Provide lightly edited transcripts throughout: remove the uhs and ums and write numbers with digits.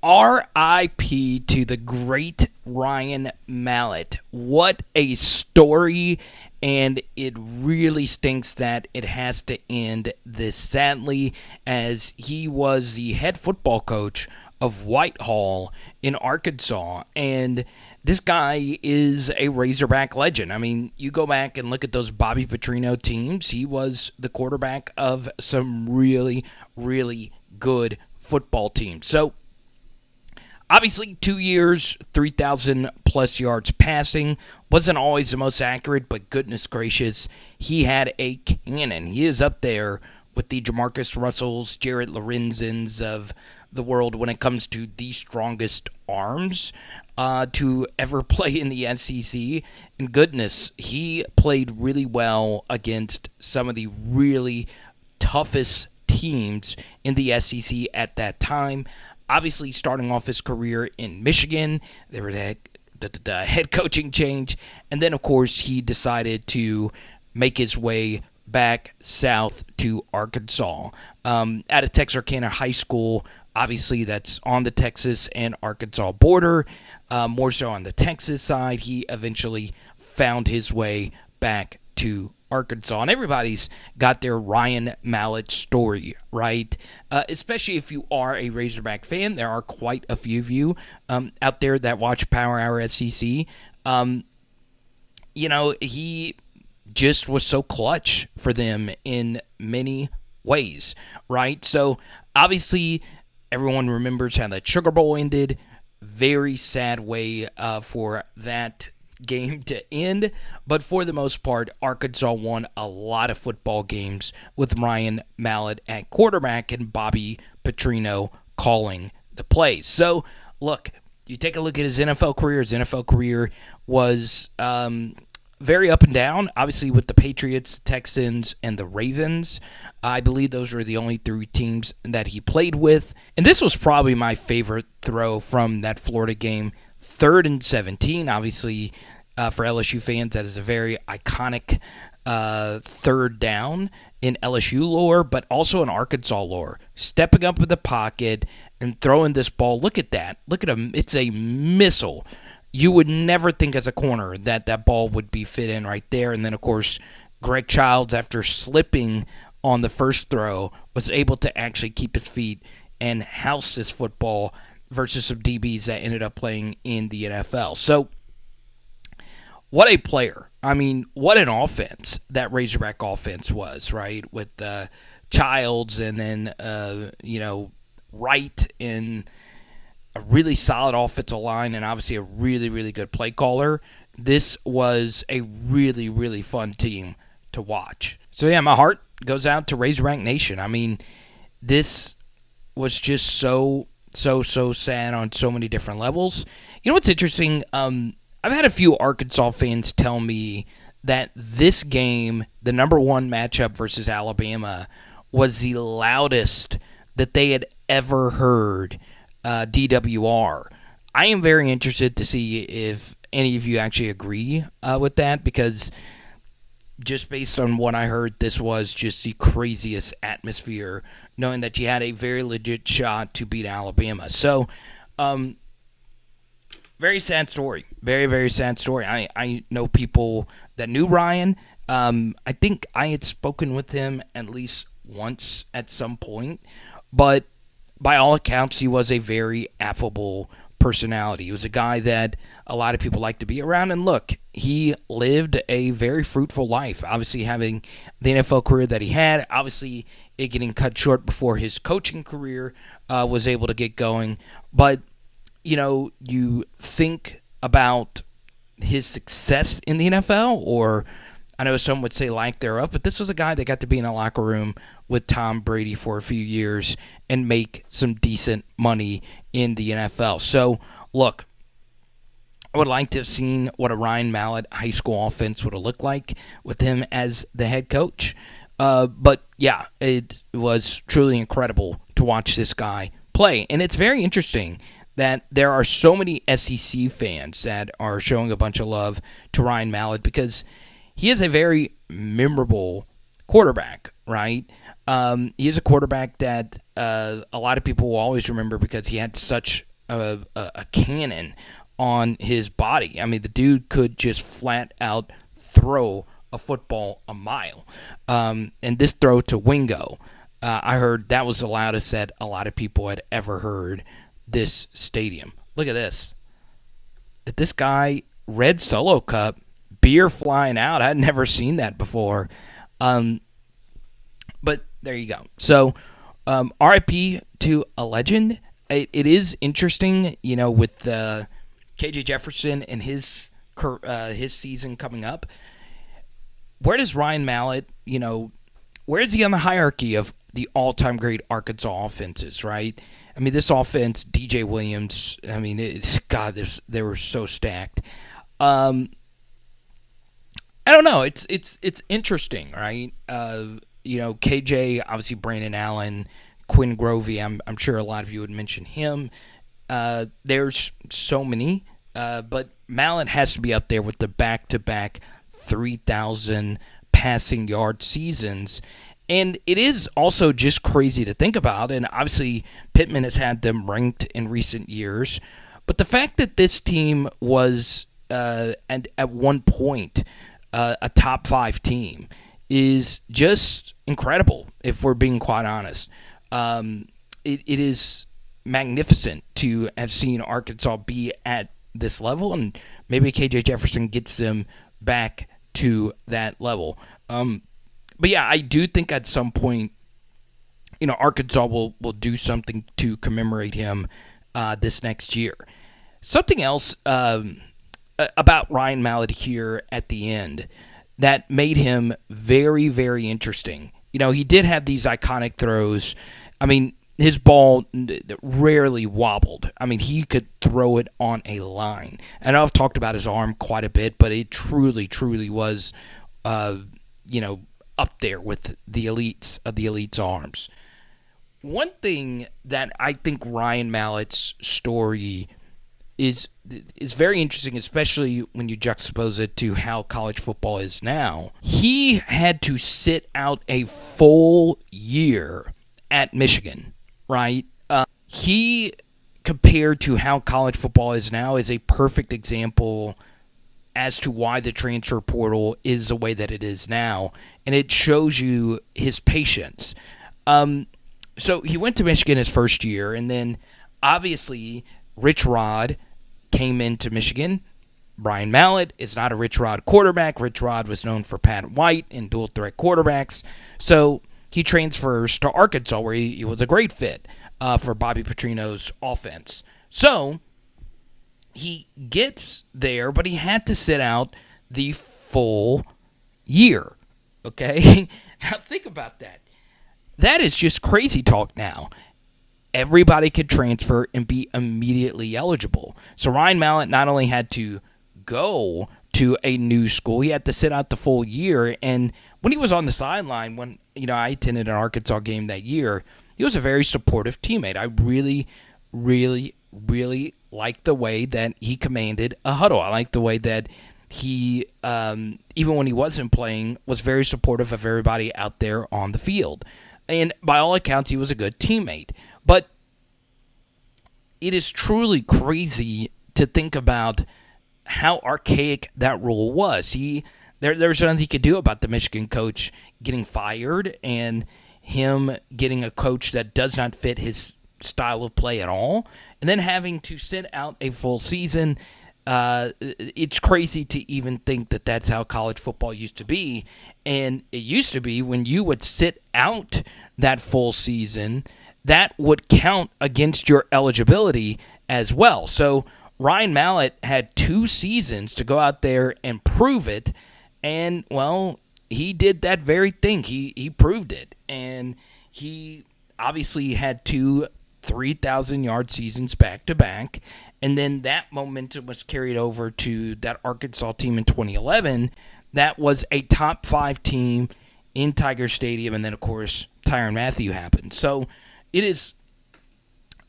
R.I.P. to the great Ryan Mallett. What a story, and it really stinks that it has to end this sadly, as he was the head football coach of Whitehall in Arkansas, and this guy is a Razorback legend. I mean, you go back and look at those Bobby Petrino teams. He was the quarterback of some really, really good football teams. So, obviously, 2 years, 3,000 plus yards passing. Wasn't always the most accurate, but goodness gracious, he had a cannon. He is up there with the Jamarcus Russells, Jared Lorenzens of the world when it comes to the strongest arms to ever play in the SEC. And goodness, he played really well against some of the really toughest teams in the SEC at that time. Obviously, starting off his career in Michigan, there was a head coaching change, and then, of course, he decided to make his way back south to Arkansas. At a Texarkana High School, obviously that's on the Texas and Arkansas border, more so on the Texas side. He eventually found his way back to Arkansas, and everybody's got their Ryan Mallett story, right? Especially if you are a Razorback fan. There are quite a few of you out there that watch Power Hour SEC. He just was so clutch for them in many ways, right? So, obviously, everyone remembers how that Sugar Bowl ended. Very sad way for that game to end, but for the most part, Arkansas won a lot of football games with Ryan Mallett at quarterback and Bobby Petrino calling the plays. So, look, you take a look at his NFL career. His NFL career was very up and down, obviously with the Patriots, Texans, and the Ravens. I believe those were the only three teams that he played with. And this was probably my favorite throw from that Florida game. 3rd and 17, obviously, for LSU fans, that is a very iconic third down in LSU lore, but also in Arkansas lore. Stepping up in the pocket and throwing this ball. Look at that. Look at him. It's a missile. You would never think as a corner that that ball would be fit in right there. And then, of course, Greg Childs, after slipping on the first throw, was able to actually keep his feet and house this football versus some DBs that ended up playing in the NFL. So, what a player. I mean, what an offense that Razorback offense was, right? With Childs and then, Wright in a really solid offensive line and obviously a really, really good play caller. This was a really, really fun team to watch. So, yeah, my heart goes out to Razorback Nation. I mean, this was just so sad on so many different levels. You know what's interesting? I've had a few Arkansas fans tell me that this game, the number one matchup versus Alabama, was the loudest that they had ever heard DWR. I am very interested to see if any of you actually agree with that, because just based on what I heard, this was just the craziest atmosphere, knowing that you had a very legit shot to beat Alabama. So, very sad story. Very, very sad story. I know people that knew Ryan. I think I had spoken with him at least once at some point. But by all accounts, he was a very affable personality. He was a guy that a lot of people like to be around. And look, he lived a very fruitful life. Obviously, having the NFL career that he had. Obviously, it getting cut short before his coaching career was able to get going. But you think about his success in the NFL, or I know some would say lack thereof, but this was a guy that got to be in a locker room with Tom Brady for a few years and make some decent money in the NFL. So, look, I would like to have seen what a Ryan Mallett high school offense would have looked like with him as the head coach. But, yeah, it was truly incredible to watch this guy play. And it's very interesting that there are so many SEC fans that are showing a bunch of love to Ryan Mallett, because he is a very memorable quarterback, right? He is a quarterback that a lot of people will always remember because he had such a cannon on his body. I mean, the dude could just flat out throw a football a mile. And this throw to Wingo, I heard that was the loudest that a lot of people had ever heard this stadium. Look at this. This guy, red Solo cup, beer flying out. I'd never seen that before. But there you go. So, R.I.P. to a legend. It is interesting, with KJ Jefferson and his season coming up. Where does Ryan Mallett, where is he on the hierarchy of the all-time great Arkansas offenses, right? I mean, this offense, DJ Williams, I mean, they were so stacked. I don't know. It's interesting, right? KJ, obviously Brandon Allen, Quinn Grovey. I'm sure a lot of you would mention him. There's so many, but Mallett has to be up there with the back-to-back 3,000 passing yard seasons. And it is also just crazy to think about, and obviously Pittman has had them ranked in recent years. But the fact that this team was, and at one point, a top 5 team is just incredible, if we're being quite honest. It is magnificent to have seen Arkansas be at this level, and maybe KJ Jefferson gets them back to that level. But yeah, I do think at some point, Arkansas will do something to commemorate him this next year. Something else about Ryan Mallett here at the end that made him very, very interesting. He did have these iconic throws. I mean, his ball rarely wobbled. I mean, he could throw it on a line. And I've talked about his arm quite a bit, but it truly, truly was, up there with the elites of the elites' arms. One thing that I think Ryan Mallett's story is very interesting, especially when you juxtapose it to how college football is now. He had to sit out a full year at Michigan, right? He, compared to how college football is now, is a perfect example as to why the transfer portal is the way that it is now. And it shows you his patience. So he went to Michigan his first year, and then obviously Rich Rod came into Michigan. Ryan Mallett is not a Rich Rod quarterback. Rich Rod was known for Pat White and dual threat quarterbacks. So he transfers to Arkansas, where he was a great fit for Bobby Petrino's offense. So he gets there, but he had to sit out the full year. Okay? Now think about that. That is just crazy talk now. Everybody could transfer and be immediately eligible. So Ryan Mallett not only had to go to a new school, he had to sit out the full year. And when he was on the sideline, when I attended an Arkansas game that year, he was a very supportive teammate. I really, really, really liked the way that he commanded a huddle. I liked the way that he, even when he wasn't playing, was very supportive of everybody out there on the field. And by all accounts, he was a good teammate. But it is truly crazy to think about how archaic that rule was. There's nothing he could do about the Michigan coach getting fired and him getting a coach that does not fit his style of play at all, and then having to sit out a full season. It's crazy to even think that that's how college football used to be. And it used to be when you would sit out that full season, that would count against your eligibility as well. So Ryan Mallett had 2 seasons to go out there and prove it. And, well, he did that very thing. He proved it. And he obviously had 2 3,000-yard seasons back-to-back. And then that momentum was carried over to that Arkansas team in 2011. That was a top 5 team in Tiger Stadium. And then, of course, Tyrann Mathieu happened. So it is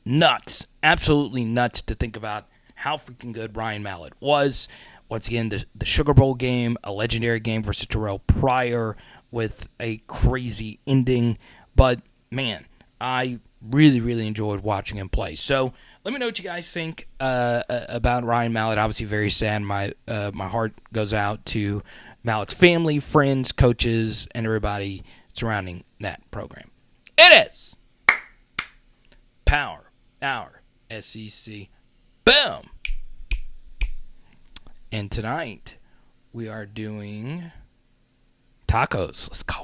nuts, absolutely nuts to think about how freaking good Ryan Mallett was. Once again, the Sugar Bowl game, a legendary game versus Terrell Pryor with a crazy ending. But, man, I really, really enjoyed watching him play. So Let me know what you guys think about Ryan Mallett. Obviously, very sad. My heart goes out to Mallett's family, friends, coaches, and everybody surrounding that program. It is Power Hour SEC. Boom! And tonight, we are doing tacos. Let's go.